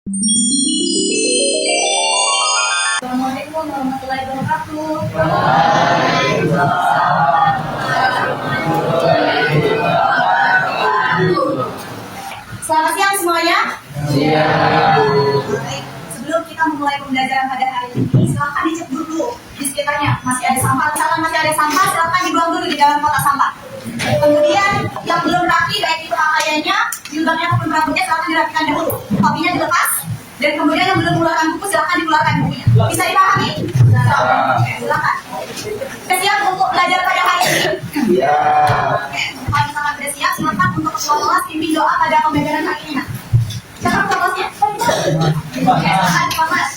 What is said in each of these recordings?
Assalamualaikum warahmatullahi wabarakatuh. Selamat siang semuanya. Baik, sebelum kita memulai pembelajaran pada hari ini, silakan dicek dulu di sekitarnya masih ada sampah. Misalkan masih ada sampah, silakan dibuang dulu di dalam kotak sampah. Kemudian yang belum rapi, baik itu pakaiannya, jilbabnya ataupun rambutnya, silakan dirapikan dulu. Topinya dilepas. Dan kemudian yang belum mengeluarkan buku, silakan dikeluarkan bukunya. Bisa dipahami? Silakan. Siap untuk belajar pada hari ini? Ya. Oke, kalau misalkan sudah siap, silakan untuk ketua kelas pimpin doa pada pembelajaran hari ini. Siapa ketua kelasnya? Oke, silakan ketua kelas.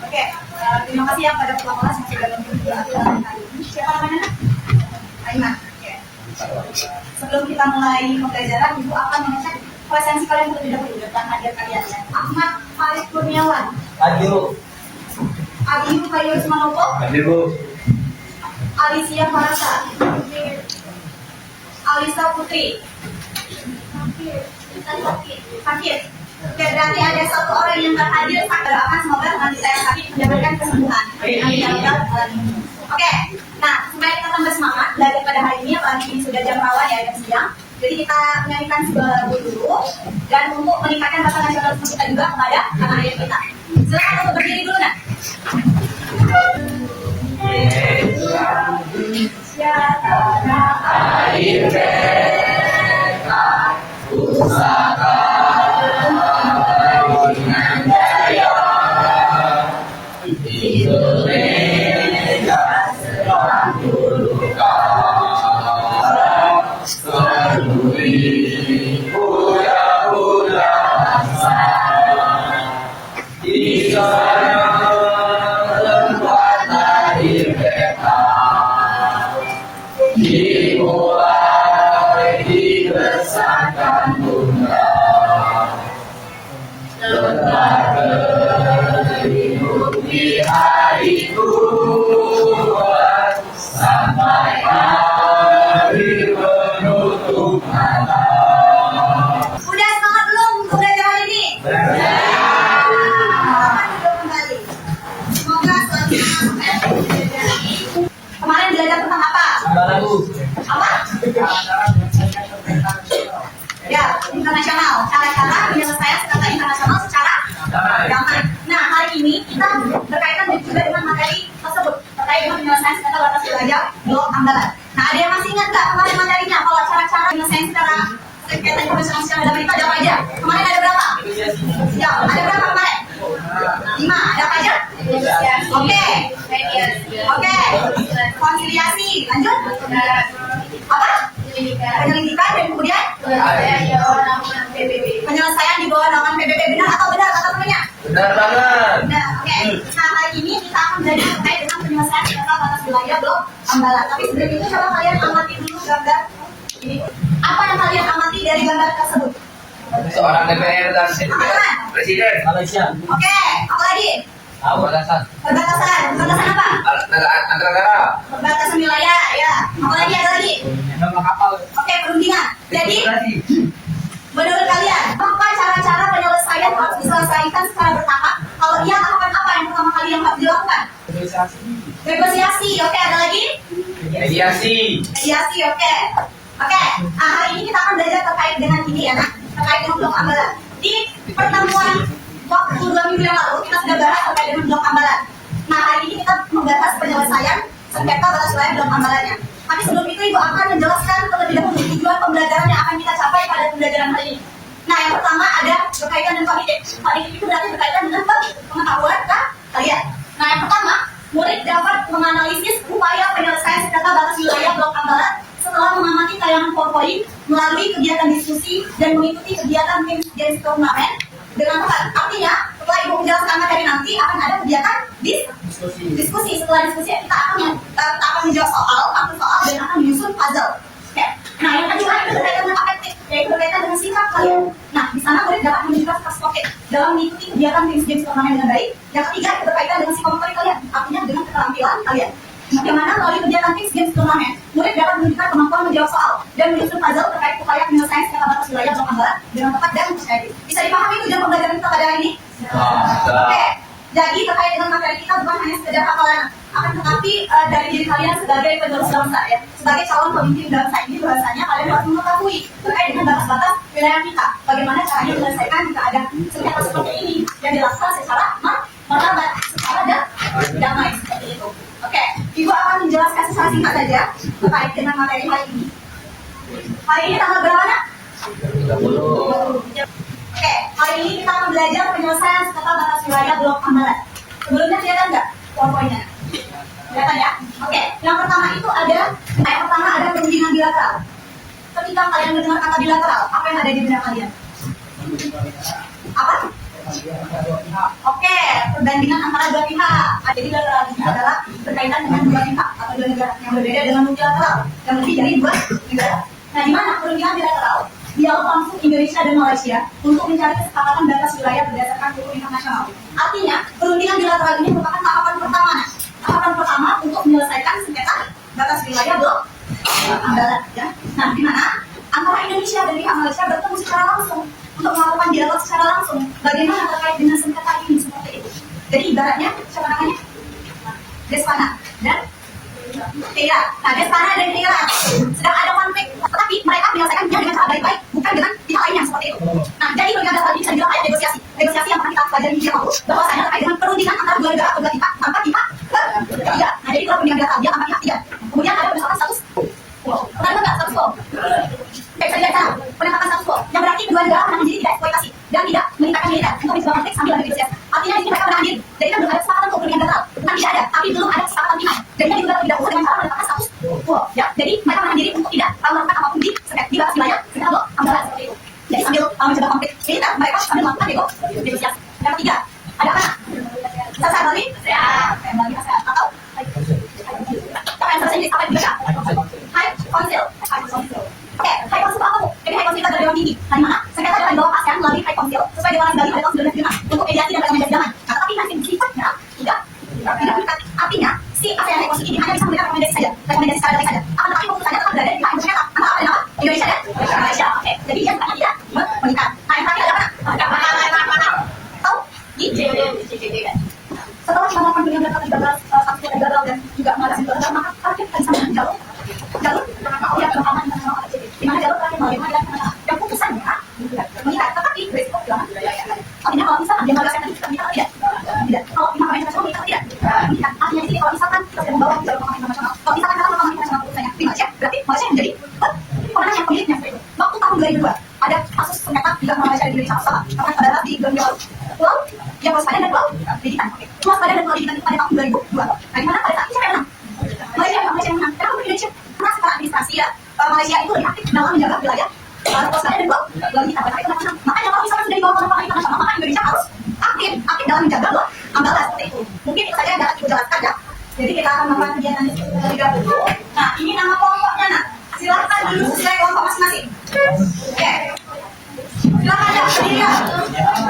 Oke, terima kasih ya pada ketua kelas yang sudah mengikuti aturan hari ini. Siapa namanya? Aiman. Oke. Sebelum kita mulai pembelajaran, Ibu akan mengecek presensi kalian terlebih dahulu tentang hadir kalian ya. Ahmad Farid Kurniawan. Hadir. Abiyu Kayu Manopo. Hadir, Bu. Alicia Farasa. Alisa Putri. Fakir. Oke, berarti ada satu orang yang tak hadir. Saya doakan semoga nanti saya sakit mendapatkan kesembuhan. Amin ya rabbal alamin. Oke, nah supaya kita tambah semangat belajar pada hari ini, apalagi ini sudah jam rawan ya, jam siang. Jadi kita menyanyikan sebuah lagu dulu dan untuk meningkatkan rasa nasionalisme kita juga kepada tanah air kita. Silakan untuk berdiri dulu nak. Indonesia tanah air mereka, pusaka dengan jaya. Indonesia selang dulu kala, peduli budak-budak bangsa. Di sana tempat lahir mereka, dimulai dibesarkan bunda. Letak berlindung di hari tua sampai hari penutup mata. Udah semangat belum untuk belajar hari ini? Selamat duduk kembali. Semoga selanjutnya kemarin belajar tentang apa? Apa? Ya, internasional. Cara-cara penyelesaian sekata internasional secara damai. Nah, hari ini kita berkaitan juga dengan materi tersebut terkait dengan penyelesaian sekata batas wilayah blok Ambalan. Nah, ada yang masih ingat nggak kemarin materinya? Kalau cara-cara penyelesaian secara sekata internasional secara damai itu ada apa aja? Kemarin ada berapa? Ya, ada berapa kemarin? 5. Ada apa aja? Oke. Oke. Konsiliasi. Lanjut. Apa? Penyelidikan dan kemudian penyelesaian di bawah naungan PBB. Benar atau benar kata temannya? Benar banget. Benar. Oke. Nah, hari ini kita akan belajar terkait dengan penyelesaian sekata batas wilayah blok Ambalan. Tapi sebelum itu coba kalian amati dulu gambar ini. Apa yang kalian amati dari gambar tersebut? Seorang DPR dan Presiden Malaysia. Oke. Apa lagi? Perbatasan. Perbatasan. Perbatasan apa? Antara negara. Perbatasan wilayah. Ya. Apa lagi? Ada lagi? Nama kapal. Oke, perundingan. Jadi, menurut kalian, apa cara-cara penyelesaian harus diselesaikan secara bertahap? Kalau iya, tahapan apa yang pertama kali yang harus dilakukan? Negosiasi. Oke, ada lagi? Mediasi. Mediasi. Oke. Oke. Nah, hari ini kita akan belajar terkait dengan ini ya, nah, terkait dengan blok Ambalan. Di pertemuan waktu 2 minggu yang lalu kita sudah bahas terkait dengan blok Ambalan. Nah, hari ini kita membahas penyelesaian sengketa batas wilayah blok Ambalannya. Tapi sebelum itu Ibu akan menjelaskan terlebih dahulu tujuan pembelajaran yang akan kita capai pada pembelajaran hari ini. Nah, yang pertama ada berkaitan dengan kognitif. Kognitif itu berarti berkaitan dengan pengetahuan kalian. Nah, yang pertama murid dapat menganalisis upaya penyelesaian sengketa batas wilayah Blok A Barat setelah mengamati tayangan PowerPoint melalui kegiatan diskusi dan mengikuti kegiatan tim Games Turnamen dengan tepat. Artinya, setelah Ibu menjelaskan materi nanti akan ada kegiatan diskusi. Setelah diskusi kita akan menjawab soal dan akan menyusun puzzle. Oke. Nah, yang kedua itu berkaitan dengan afektif, yaitu berkaitan dengan sikap kalian. Nah, di sana murid dapat menunjukkan perspektif dalam mengikuti kegiatan tim Games Turnamen dengan baik. Yang ketiga itu berkaitan dengan psikomotorik kalian, artinya dengan keterampilan kalian. Bagaimana melalui kegiatan tim Games Turnamen, murid dapat menunjukkan kemampuan menjawab soal dan menyusun puzzle terkait upaya penyelesaian sengketa batas wilayah Blok A Barat dengan tepat dan percaya diri. Bisa dipahami tujuan pembelajaran kita pada hari ini? Oke. Jadi terkait dengan materi kita bukan hanya sekedar hafalan, akan tetapi dari diri kalian sebagai penerus bangsa ya, sebagai calon pemimpin bangsa ini bahwasanya kalian harus mengetahui terkait dengan batas-batas wilayah kita. Bagaimana caranya menyelesaikan jika ada sengketa seperti ini yang dilakukan secara martabat, secara damai seperti itu. Oke, Ibu akan menjelaskan secara singkat saja terkait dengan materi hari ini. Hari ini tanggal berapa nak? 30. Oke, hari ini kita akan belajar penyelesaian sengketa batas wilayah Blok A Barat. Sebelumnya kelihatan nggak PowerPoint-nya? Kelihatan ya? Oke, yang pertama itu ada perundingan bilateral. Ketika kalian mendengar kata bilateral, apa yang ada di benak kalian? Apa? Oke, perbandingan antara dua pihak. Jadi bilateral ini adalah berkaitan dengan dua pihak atau dua negara yang berbeda dengan multilateral yang lebih dari dua negara. Nah, di mana perundingan bilateral? Dialog langsung Indonesia dan Malaysia untuk mencari kesepakatan batas wilayah berdasarkan hukum internasional. Artinya, perundingan bilateral ini merupakan tahapan pertama untuk menyelesaikan sengketa batas wilayah Blok A Barat. Ya. Nah, di mana antara Indonesia dan pihak Malaysia bertemu secara langsung untuk melakukan dialog secara langsung. Bagaimana terkait dengan sengketa ini seperti itu? Jadi ibaratnya siapa namanya? Despana dan Keira. Nah, Despana dan Keira sedang ada konflik, tetapi mereka menyelesaikannya dengan cara baik-baik, bukan dengan pihak lainnya seperti itu. Nah, jadi perundingan dasar ini bisa dibilang kayak negosiasi yang pernah kita pelajari di awal, bahwasanya terkait dengan perundingan antara dua negara atau dua pihak tanpa pihak ketiga. Nah, jadi kalau perundingan bilateral dia tanpa pihak ketiga. Kemudian ada pendekatan status quo. Pernah dengar nggak status quo? Bisa dilihat sana, pendekatan status quo, yang berarti kedua negara menahan diri tidak eksploitasi dan tidak meningkatkan militer untuk mencegah konflik sambil ada negosiasi. Artinya di sini mereka menahan diri. Jadi kan belum ada kesepakatan untuk perundingan bilateral. Bukan tidak ada, tapi belum ada kesepakatan pihak. Jadi kan juga terlebih dahulu dengan cara pendekatan status quo. Ya, jadi mereka menahan diri untuk tidak melakukan apapun di batas wilayah sengketa Blok A Barat seperti itu. Jadi sambil mencegah konflik militer, mereka sambil melakukan negosiasi. Yang ketiga, ada apa? Selesai balik? Ya, balik atau apa yang selesai apa yang dibaca? High Council. Oke, High Council apa tuh? Jadi High Council itu adalah dewan tinggi. Nah, di mana sengketa dapat dibawa ke ASEAN melalui High Council sesuai dengan Bali pada tahun 1995 untuk mediasi dan rekomendasi zaman. Nah, tetapi masih sifatnya tidak mengikat. Artinya si ASEAN High Council ini hanya bisa memberikan rekomendasi saja, rekomendasi secara baik saja. Akan tetapi keputusannya tetap berada di pihak sengketa. Antara apa dan apa? Indonesia dan Malaysia. Oke, jadi dia sebenarnya tidak mengikat. Nah, yang terakhir ada mana? Tahu? Setelah melakukan perundingan gagal dan juga mengatasi gagal, maka target bisa menjalur yang pertama internasional ACB, di mana jalur terakhir bagaimana dengan internasional yang putusannya mengikat, tetapi berisiko kehilangan wilayah. Artinya kalau misalkan dia mengagalkan tadi kita mengikat tidak, kalau di mahkamah internasional mengikat tidak mengikat. Artinya di sini kalau misalkan kita sudah membawa jalur mahkamah internasional, kalau misalkan kata mahkamah internasional putusannya di Malaysia, berarti Malaysia menjadi pemenang yang pemiliknya seperti itu. Waktu tahun 2002 ada kasus sengketa di Malaysia dan Indonesia sama, karena adalah di Pulau yang waspada dan Pulau Ligitan. Waspada dan Pulau Ligitan pada tahun 2002. Nah, di mana pada saat itu siapa yang menang? Malaysia yang menang. Karena Indonesia karena secara administrasi ya, Malaysia itu lebih aktif dalam menjaga wilayah waspada dan Pulau Ligitan. Karena itu menang. Makanya kalau misalkan sudah dibawa ke mahkamah internasional, maka Indonesia harus aktif dalam menjaga Blok A Barat seperti itu. Mungkin itu saja yang dapat Ibu jelaskan ya. Jadi kita akan melakukan kegiatan terlebih dahulu. Nah, ini nama kelompoknya nak. Silahkan dulu sesuai kelompok masing-masing. Oke. Silakan ya, berdiri.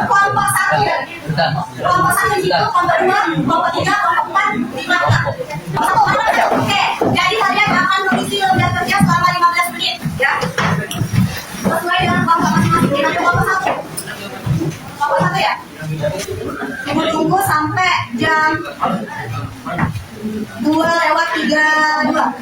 Kelompok 1 ya. Kelompok 1 itu, kelompok 2, kelompok 3, kelompok 4, 5. Kelompok 1 oke. Jadi kalian akan mengisi lembar kerja selama 15 menit ya. Sesuai dengan kelompok masing-masing. Nanti kelompok 1. Kelompok 1 ya. Ibu tunggu sampai jam 2:32.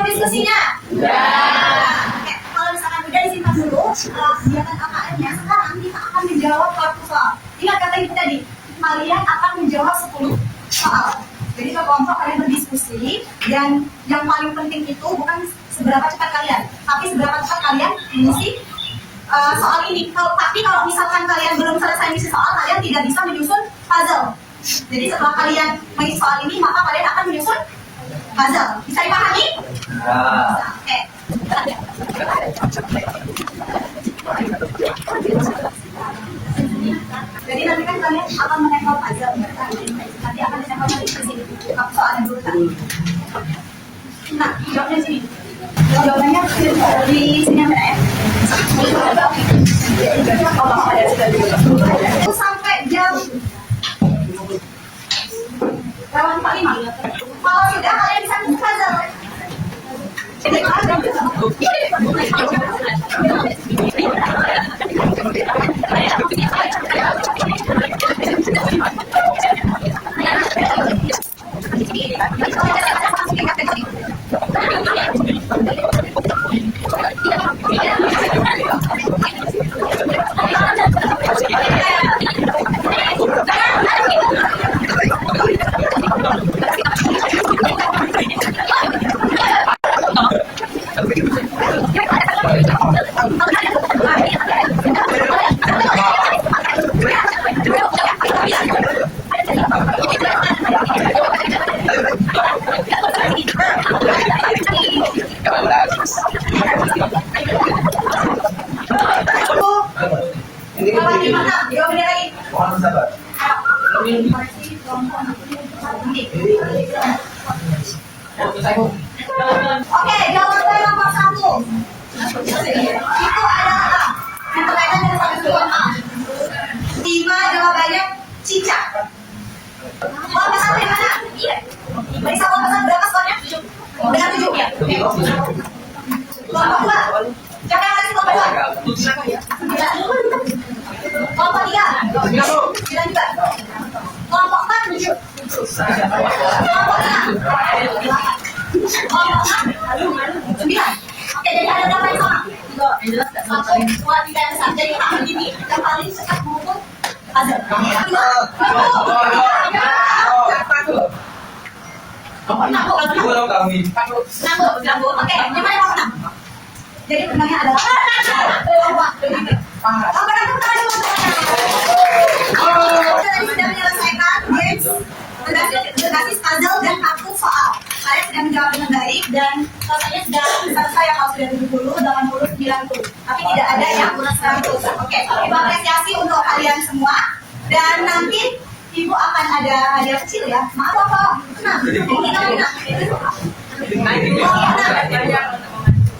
Diskusinya? Oke, kalau misalkan udah disimpan dulu kegiatan KKN-nya, sekarang kita akan menjawab 40 soal. soal. Jadi kelompok kalian berdiskusi, dan yang paling penting itu bukan seberapa cepat kalian, tapi seberapa cepat kalian mengisi soal ini. Tapi kalau misalkan kalian belum selesai mengisi soal, kalian tidak bisa menyusun puzzle. Jadi setelah kalian mengisi soal ini, maka kalian akan menyusun puzzle. Bisa dipahami? Oke. Jadi nanti kan kalian akan menempel puzzle. Nanti akan ditempel di sini. Soalnya dulu kan. Nah, jawabnya sini. Jawabannya di sini ada ya. Itu sampai jam lawan 45. Kalau sudah kalian bisa buka puzzle. Oke, jawaban nomor 1 itu adalah yang berkaitan dengan satu A. 5 jawabannya cicak. Kalau pesan dari mana? Iya. Dari sabun pesan berapa skornya? Dengan 7 ya. Kelompok 2. Siapa yang kasih kelompok 2? 9. Kelompok 3. 9 juga. Kelompok 4. 7. Kelompok 5. Kelompok 6. 9. Oke, jadi ada berapa yang sama? 1, 2, 3 yang sama. Jadi tahun ini yang paling cepat mengukur puzzle. Oke, gimana yang menang? Jadi menangnya adalah tadi sudah menyelesaikan games berbasis puzzle dan kartu soal. Kalian sudah menjawab dengan baik dan rasanya sudah selesai yang kalau sudah 70, 80, 90. Tapi tidak ada yang kurang 100. Oke, ibu apresiasi untuk kalian semua. Dan nanti ibu akan ada hadiah kecil ya. Maaf apa? Tenang. Kita menang.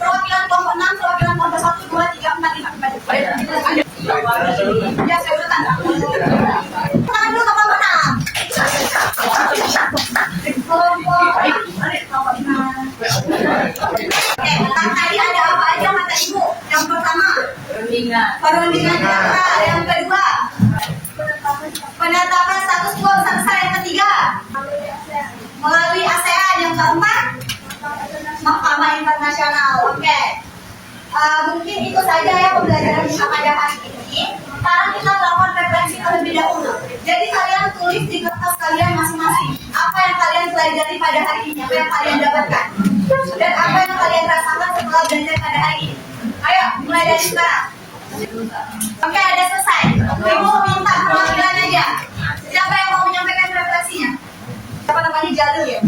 Perwakilan kelompok 6, perwakilan kelompok 1, 2, 3, 4, 5. Ya, saya udah tanda. Tangan dulu ke kelompok 6. Kelompok 6. Oke, tentang tadi ada apa aja kata ibu? Yang pertama, perundingan kata. Yang kedua, penetapan status quo besar. Yang ketiga, melalui ASEAN. Yang keempat, Mahkamah Internasional. Oke. Mungkin itu saja ya pembelajaran kita pada hari ini. Sekarang kita melakukan refleksi terlebih dahulu. Jadi kalian tulis di kertas kalian masing-masing apa yang kalian pelajari pada hari ini, apa yang kalian dapatkan, dan apa yang kalian rasakan setelah belajar pada hari ini. Ayo, mulai dari sekarang. Oke, ada selesai. Ibu minta perwakilan aja. Siapa yang mau menyampaikan refleksinya? Siapa namanya? Jalil ya?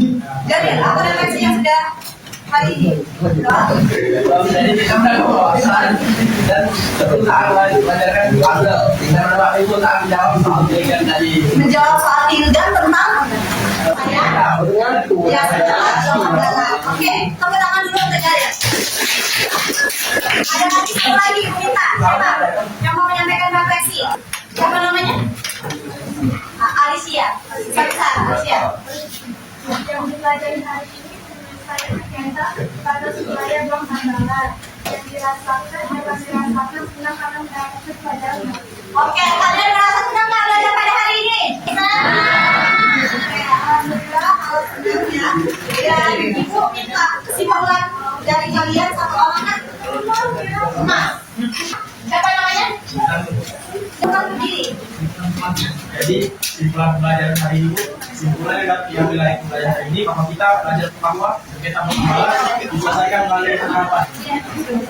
Jalil, apa refleksinya sudah hari ini? Jadi kita menguasai dan berusaha belajarkan puzzle. Dengan Bapak Ibu tak menjawab soal pilihan tadi. Menjawab soal Hildan tentang ya, oke, tepuk tangan dulu untuk Jalil. Ada lagi satu lagi minta siapa yang mau menyampaikan refleksi? Siapa namanya? Alicia. Alicia. Yang dipelajari hari ini saya ternyata pada supaya dong tambahan yang dirasakan senang karena mendapatkan pelajaran. Oke, kalian merasa senang nggak belajar pada hari ini? Alhamdulillah kalau senangnya. Dan ibu minta kesimpulan dari kalian satu omongan. Siapa namanya? Bukan berdiri. Jadi di pelajaran hari ini kesimpulannya yang wilayah ini bahwa kita belajar bahwa kita diselesaikan melalui penerapan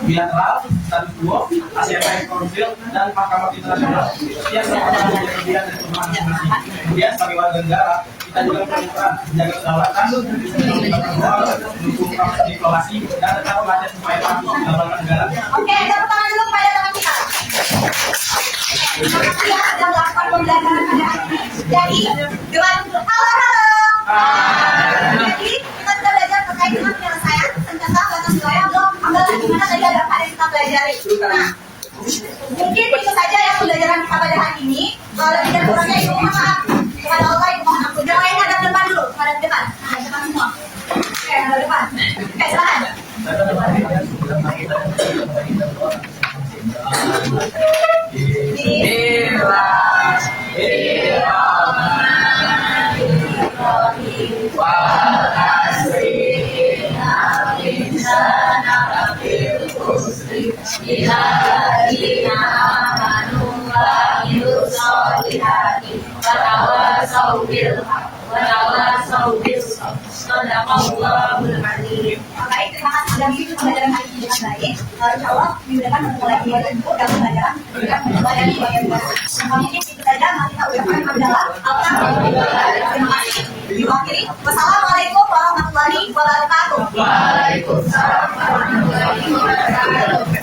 bilateral, status quo, ASEAN Council, dan Mahkamah Internasional. Setiap pertemuan berlebihan dari pertemuan masing-masing. Kemudian sebagai warga negara, kita juga berperan menjaga kedaulatan, mendukung proses diplomasi, dan tetap belajar supaya patuh kedaulatan negara. Oke, tepuk tangan dulu kepada teman kita. Terima kasih ya sudah melakukan pembelajaran pada hari ini. Jadi, dengan halo. Jadi, kita sudah belajar terkait dengan penyelesaian sengketa batas wilayah. Belum ambil gimana tadi ada apa yang kita pelajari. Nah, mungkin itu saja ya pembelajaran kita pada hari ini. Kalau lebih dan kurangnya itu mohon maaf. Kepada Allah itu mohon ampun. Yang lainnya ada depan dulu, ada depan. Ada depan semua. Oke, ada depan. Oke, silakan. Baik, terima kasih sudah mengikuti pembelajaran hari ini dengan baik. Insya Allah minggu depan bertemu lagi dalam pembelajaran dari bagian baru. Mungkin itu saja. Mari kita ucapkan hamdalah. Terima kasih. Diwakili. Wassalamualaikum warahmatullahi wabarakatuh. Waalaikumsalam warahmatullahi wabarakatuh.